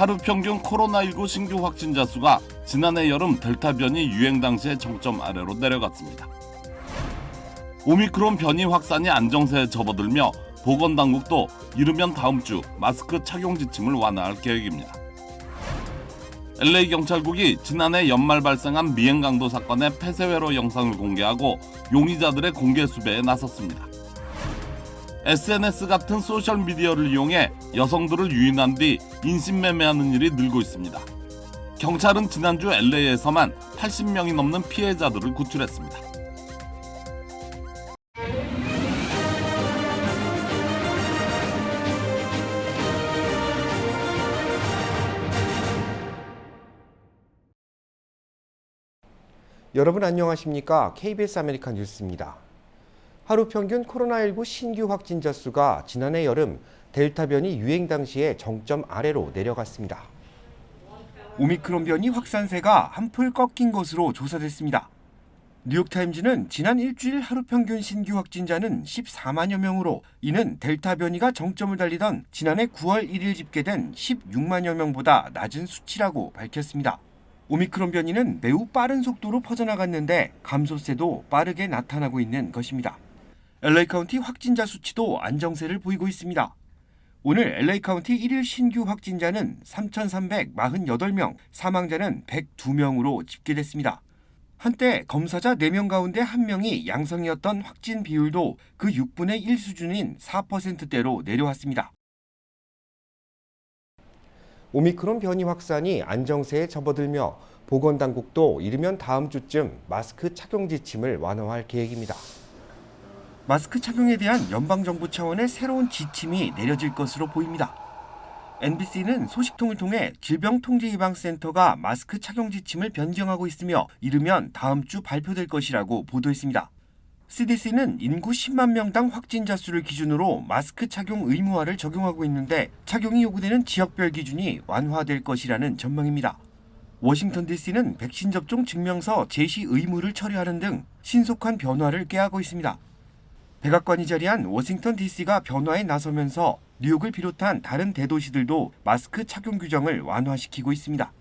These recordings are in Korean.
하루 평균 코로나19 신규 확진자 수가 지난해 여름 델타 변이 유행 당시의 정점 아래로 내려갔습니다. 오미크론 변이 확산이 안정세에 접어들며 보건당국도 이르면 다음 주 마스크 착용 지침을 완화할 계획입니다. LA 경찰국이 지난해 연말 발생한 미행 강도 사건의 폐쇄회로 영상을 공개하고 용의자들의 공개 수배에 나섰습니다. SNS 같은 소셜미디어를 이용해 여성들을 유인한 뒤 인신매매하는 일이 늘고 있습니다. 경찰은 지난주 LA에서만 80명이 넘는 피해자들을 구출했습니다. 여러분 안녕하십니까? KBS 아메리칸 뉴스입니다. 하루 평균 코로나19 신규 확진자 수가 지난해 여름 델타 변이 유행 당시의 정점 아래로 내려갔습니다. 오미크론 변이 확산세가 한풀 꺾인 것으로 조사됐습니다. 뉴욕타임즈는 지난 일주일 하루 평균 신규 확진자는 14만여 명으로 이는 델타 변이가 정점을 달리던 지난해 9월 1일 집계된 16만여 명보다 낮은 수치라고 밝혔습니다. 오미크론 변이는 매우 빠른 속도로 퍼져나갔는데 감소세도 빠르게 나타나고 있는 것입니다. LA 카운티 확진자 수치도 안정세를 보이고 있습니다. 오늘 LA 카운티 1일 신규 확진자는 3,348명, 사망자는 102명으로 집계됐습니다. 한때 검사자 4명 가운데 1명이 양성이었던 확진 비율도 그 6분의 1 수준인 4%대로 내려왔습니다. 오미크론 변이 확산이 안정세에 접어들며 보건당국도 이르면 다음 주쯤 마스크 착용 지침을 완화할 계획입니다. 마스크 착용에 대한 연방정부 차원의 새로운 지침이 내려질 것으로 보입니다. NBC는 소식통을 통해 질병통제예방센터가 마스크 착용 지침을 변경하고 있으며 이르면 다음 주 발표될 것이라고 보도했습니다. CDC는 인구 10만 명당 확진자 수를 기준으로 마스크 착용 의무화를 적용하고 있는데 착용이 요구되는 지역별 기준이 완화될 것이라는 전망입니다. 워싱턴 DC는 백신 접종 증명서 제시 의무를 철회하는 등 신속한 변화를 꾀하고 있습니다. 백악관이 자리한 워싱턴 DC가 변화에 나서면서 뉴욕을 비롯한 다른 대도시들도 마스크 착용 규정을 완화시키고 있습니다.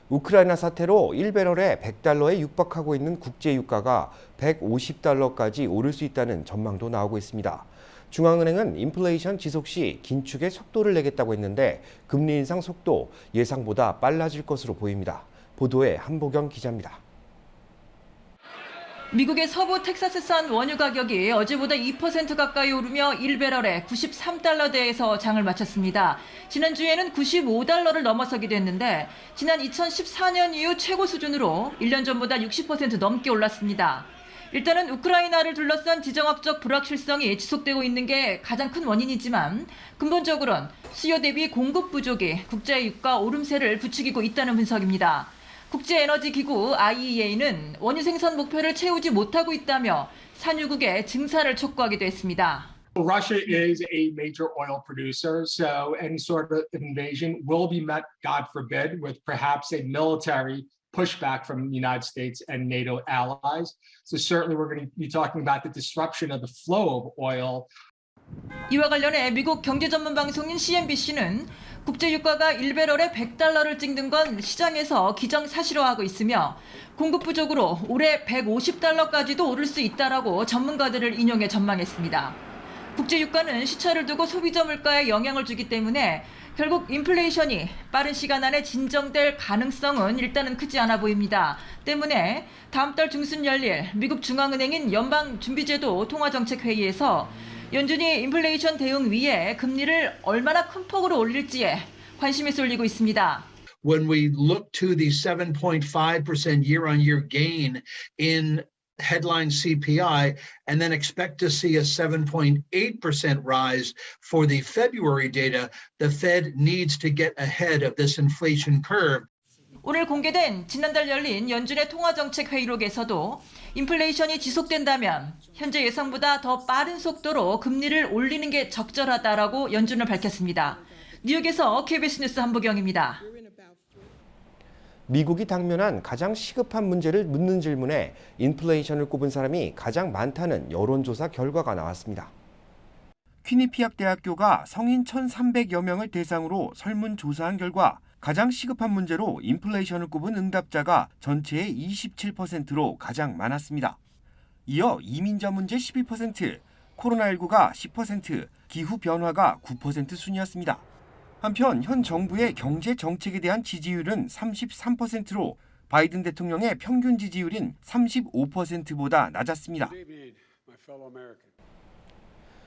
우크라이나 사태로 1배럴에 $100에 육박하고 있는 국제유가가 $150까지 오를 수 있다는 전망도 나오고 있습니다. 중앙은행은 인플레이션 지속 시 긴축의 속도를 내겠다고 했는데 금리 인상 속도 예상보다 빨라질 것으로 보입니다. 보도에 한보경 기자입니다. 미국의 서부 텍사스산 원유 가격이 어제보다 2% 가까이 오르며 1배럴에 $93대에서 장을 마쳤습니다. 지난주에는 $95를 넘어서기도 했는데 지난 2014년 이후 최고 수준으로 1년 전보다 60% 넘게 올랐습니다. 일단은 우크라이나를 둘러싼 지정학적 불확실성이 지속되고 있는 게 가장 큰 원인이지만 근본적으로는 수요 대비 공급 부족이 국제 유가 오름세를 부추기고 있다는 분석입니다. 국제에너지기구 IEA는 원유 생산 목표를 채우지 못하고 있다며 산유국의 증사를 촉구하기도 했습니다. Russia is a major oil producer, so any sort of invasion will be met, God forbid, with perhaps a military pushback from the United States and NATO allies. So certainly we're going to be talking about the disruption of the flow of oil. 이와 관련해 미국 경제전문방송인 CNBC는 국제유가가 1배럴에 $100를 찍는 건 시장에서 기정사실화하고 있으며 공급 부족으로 올해 $150까지도 오를 수 있다라고 전문가들을 인용해 전망했습니다. 국제유가는 시차를 두고 소비자 물가에 영향을 주기 때문에 결국 인플레이션이 빠른 시간 안에 진정될 가능성은 일단은 크지 않아 보입니다. 때문에 다음 달 중순 열릴 미국 중앙은행인 연방준비제도 통화정책회의에서 연준이 인플레이션 대응 위에 금리를 얼마나 큰 폭으로 올릴지에 관심이 쏠리고 있습니다. When we look to the 7.5% year-on-year gain in headline CPI and then expect to see a 7.8% rise for the February data, the Fed needs to get ahead of this inflation curve. 오늘 공개된 지난달 열린 연준의 통화정책 회의록에서도 인플레이션이 지속된다면 현재 예상보다 더 빠른 속도로 금리를 올리는 게 적절하다라고 연준을 밝혔습니다. 뉴욕에서 KBS 뉴스 한보경입니다. 미국이 당면한 가장 시급한 문제를 묻는 질문에 인플레이션을 꼽은 사람이 가장 많다는 여론조사 결과가 나왔습니다. 퀴니피악 대학교가 성인 1,300여 명을 대상으로 설문조사한 결과 가장 시급한 문제로 인플레이션을 꼽은 응답자가 전체의 27%로 가장 많았습니다. 이어 이민자 문제 12%, 코로나19가 10%, 기후 변화가 9% 순이었습니다. 한편 현 정부의 경제 정책에 대한 지지율은 33%로 바이든 대통령의 평균 지지율인 35%보다 낮았습니다.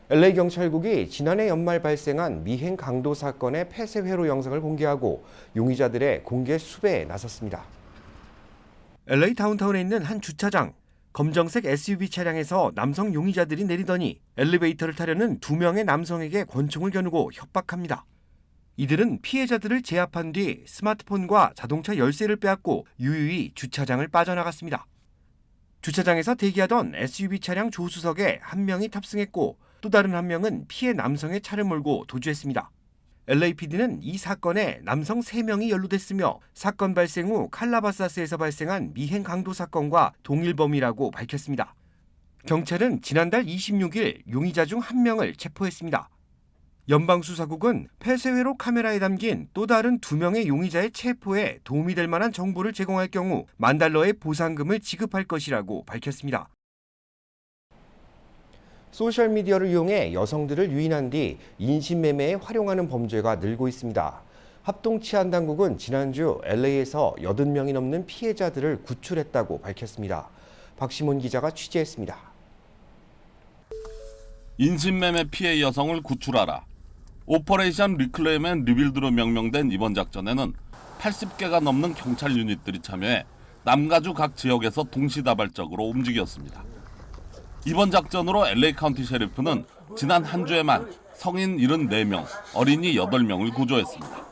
LA 경찰국이 지난해 연말 발생한 미행 강도 사건의 폐쇄 회로 영상을 공개하고 용의자들의 공개 수배에 나섰습니다. LA 다운타운에 있는 한 주차장, 검정색 SUV 차량에서 남성 용의자들이 내리더니 엘리베이터를 타려는 2명의 남성에게 권총을 겨누고 협박합니다. 이들은 피해자들을 제압한 뒤 스마트폰과 자동차 열쇠를 빼앗고 유유히 주차장을 빠져나갔습니다. 주차장에서 대기하던 SUV 차량 조수석에 한 명이 탑승했고 또 다른 한 명은 피해 남성의 차를 몰고 도주했습니다. LAPD는 이 사건에 남성 3명이 연루됐으며 사건 발생 후 칼라바사스에서 발생한 미행 강도 사건과 동일범이라고 밝혔습니다. 경찰은 지난달 26일 용의자 중 1명을 체포했습니다. 연방수사국은 폐쇄회로 카메라에 담긴 또 다른 2명의 용의자의 체포에 도움이 될 만한 정보를 제공할 경우 $10,000의 보상금을 지급할 것이라고 밝혔습니다. 소셜미디어를 이용해 여성들을 유인한 뒤 인신매매에 활용하는 범죄가 늘고 있습니다. 합동치안당국은 지난주 LA에서 80명이 넘는 피해자들을 구출했다고 밝혔습니다. 박시몬 기자가 취재했습니다. 인신매매 피해 여성을 구출하라. 오퍼레이션 리클레임 앤 리빌드로 명명된 이번 작전에는 80개가 넘는 경찰 유닛들이 참여해 남가주 각 지역에서 동시다발적으로 움직였습니다. 이번 작전으로 LA 카운티 셰리프는 지난 한 주에만 성인 74명, 어린이 8명을 구조했습니다.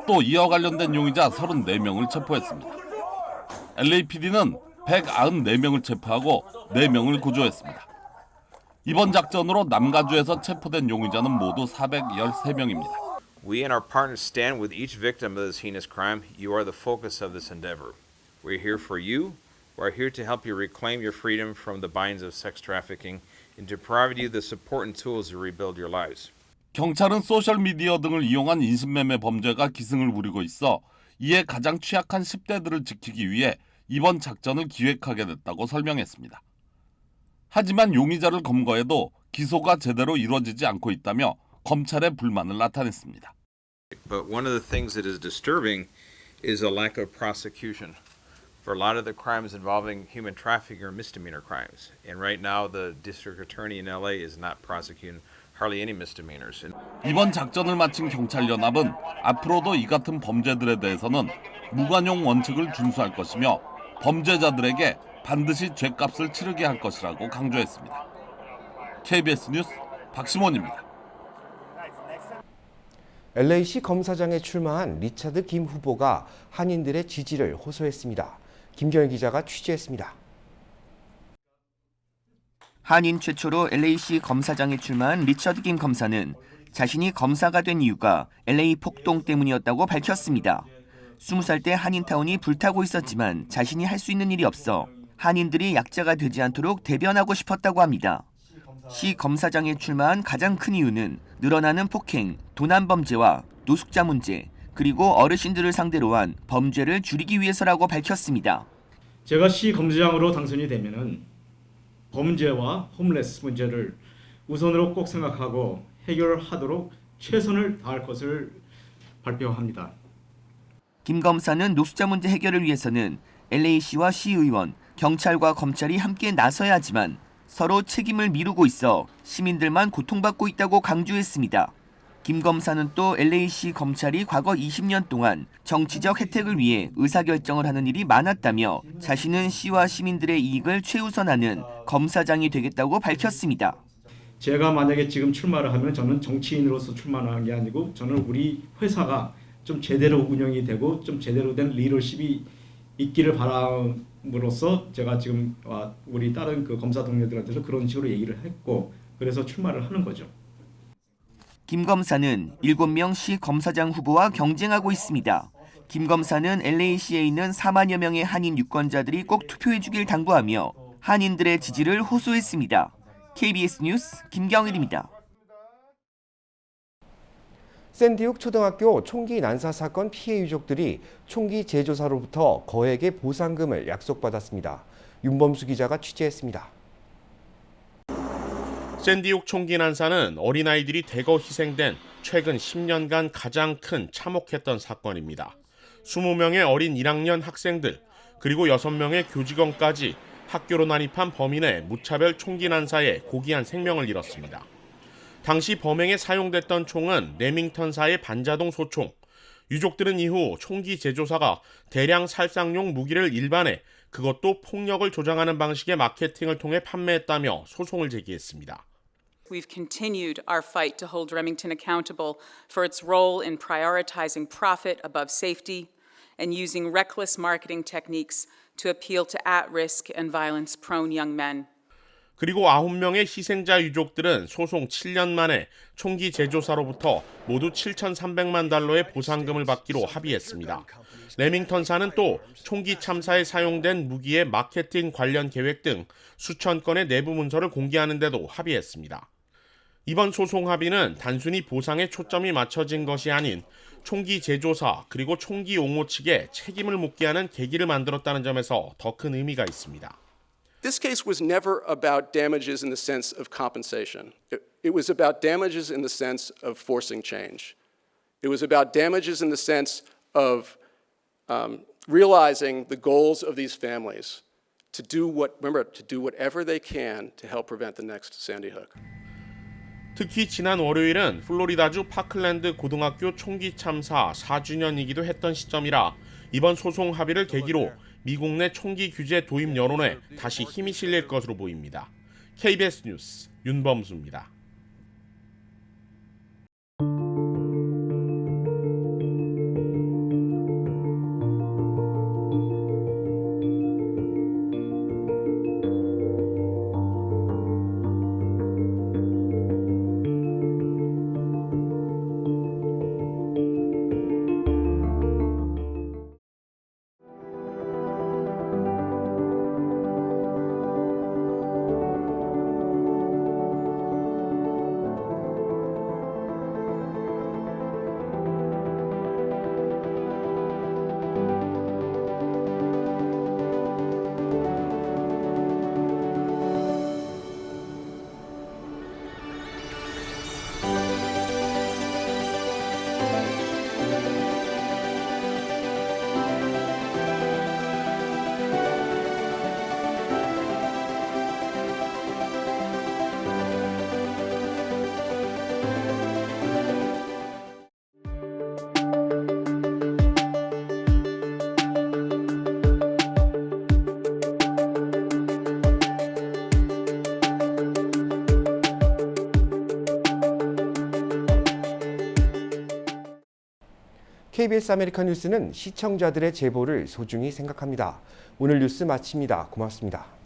또 이와 관련된 용의자 34명을 체포했습니다. LAPD는 194명을 체포하고 4명을 구조했습니다. 이번 작전으로 남가주에서 체포된 용의자는 모두 413명입니다. We and our partners stand with each victim of this heinous crime. You are the focus of this endeavor. We're here for you. We're here to help you reclaim your freedom from the binds of sex trafficking and to provide you the support and tools to rebuild your lives. 경찰은 소셜미디어 등을 이용한 인신매매 범죄가 기승을 부리고 있어 이에 가장 취약한 10대들을 지키기 위해 이번 작전을 기획하게 됐다고 설명했습니다. 하지만 용의자를 검거해도 기소가 제대로 이루어지지 않고 있다며 검찰의 불만을 나타냈습니다. But one of the things that is disturbing is a lack of prosecution. For a lot of the crimes involving human trafficking are misdemeanor crimes. And right now the district attorney in LA is not prosecuting hardly any misdemeanors. 이번 작전을 마친 경찰연합은 앞으로도 이 같은 범죄들에 대해서는 무관용 원칙을 준수할 것이며 범죄자들에게 반드시 죗값을 치르게 할 것이라고 강조했습니다. KBS 뉴스 박시몬입니다. LA시 검사장에 출마한 리차드 김 후보가 한인들의 지지를 호소했습니다. 김경일 기자가 취재했습니다. 한인 최초로 LA시 검사장에 출마한 리처드 김 검사는 자신이 검사가 된 이유가 LA 폭동 때문이었다고 밝혔습니다. 20살 때 한인타운이 불타고 있었지만 자신이 할 수 있는 일이 없어 한인들이 약자가 되지 않도록 대변하고 싶었다고 합니다. 시 검사장에 출마한 가장 큰 이유는 늘어나는 폭행, 도난범죄와 노숙자 문제, 그리고 어르신들을 상대로 한 범죄를 줄이기 위해서라고 밝혔습니다. 제가 시 검사장으로 당선이 되면은 범죄와 홈레스 문제를 우선으로 꼭 생각하고 해결하도록 최선을 다할 것을 발표합니다. 김 검사는 노숙자 문제 해결을 위해서는 LA시와 시의원, 경찰과 검찰이 함께 나서야 하지만 서로 책임을 미루고 있어 시민들만 고통받고 있다고 강조했습니다. 김 검사는 또 LA시 검찰이 과거 20년 동안 정치적 혜택을 위해 의사결정을 하는 일이 많았다며 자신은 시와 시민들의 이익을 최우선하는 검사장이 되겠다고 밝혔습니다. 제가 만약에 지금 출마를 하면 저는 정치인으로서 출마하는 게 아니고 저는 우리 회사가 좀 제대로 운영이 되고 좀 제대로 된 리더십이 있기를 바람으로써 제가 지금 우리 다른 그 검사 동료들한테도 그런 식으로 얘기를 했고 그래서 출마를 하는 거죠. 김 검사는 7명 시 검사장 후보와 경쟁하고 있습니다. 김 검사는 LA시에 있는 4만여 명의 한인 유권자들이 꼭 투표해주길 당부하며 한인들의 지지를 호소했습니다. KBS 뉴스 김경일입니다. 샌디욱 초등학교 총기 난사 사건 피해 유족들이 총기 제조사로부터 거액의 보상금을 약속받았습니다. 윤범수 기자가 취재했습니다. 샌디욱 총기 난사는 어린아이들이 대거 희생된 최근 10년간 가장 큰 참혹했던 사건입니다. 20명의 어린 1학년 학생들 그리고 6명의 교직원까지 학교로 난입한 범인의 무차별 총기 난사에 고귀한 생명을 잃었습니다. 당시 범행에 사용됐던 총은 레밍턴사의 반자동 소총. 유족들은 이후 총기 제조사가 대량 살상용 무기를 일반에 그것도 폭력을 조장하는 방식의 마케팅을 통해 판매했다며 소송을 제기했습니다. We've continued our fight to hold Remington accountable for its role in prioritizing profit above safety and using reckless marketing techniques to appeal to at-risk and violence-prone young men. 그리고 9명의 희생자 유족들은 소송 7년 만에 총기 제조사로부터 모두 7,300만 달러의 보상금을 받기로 합의했습니다. 레밍턴사는 또 총기 참사에 사용된 무기의 마케팅 관련 계획 등 수천 건의 내부 문서를 공개하는 데도 합의했습니다. 이번 소송 합의는 단순히 보상에 초점이 맞춰진 것이 아닌 총기 제조사 그리고 총기 옹호 측에 책임을 묻게 하는 계기를 만들었다는 점에서 더 큰 의미가 있습니다. This case was never about damages in the sense of compensation. It was about damages in the sense of forcing change. It was about damages in the sense of realizing the goals of these families to do whatever they can to help prevent the next Sandy Hook. 특히 지난 월요일은 플로리다주 파클랜드 고등학교 총기 참사 4주년이기도 했던 시점이라 이번 소송 합의를 계기로 미국 내 총기 규제 도입 여론에 다시 힘이 실릴 것으로 보입니다. KBS 뉴스 윤범수입니다. KBS 아메리칸 뉴스는 시청자들의 제보를 소중히 생각합니다. 오늘 뉴스 마칩니다. 고맙습니다.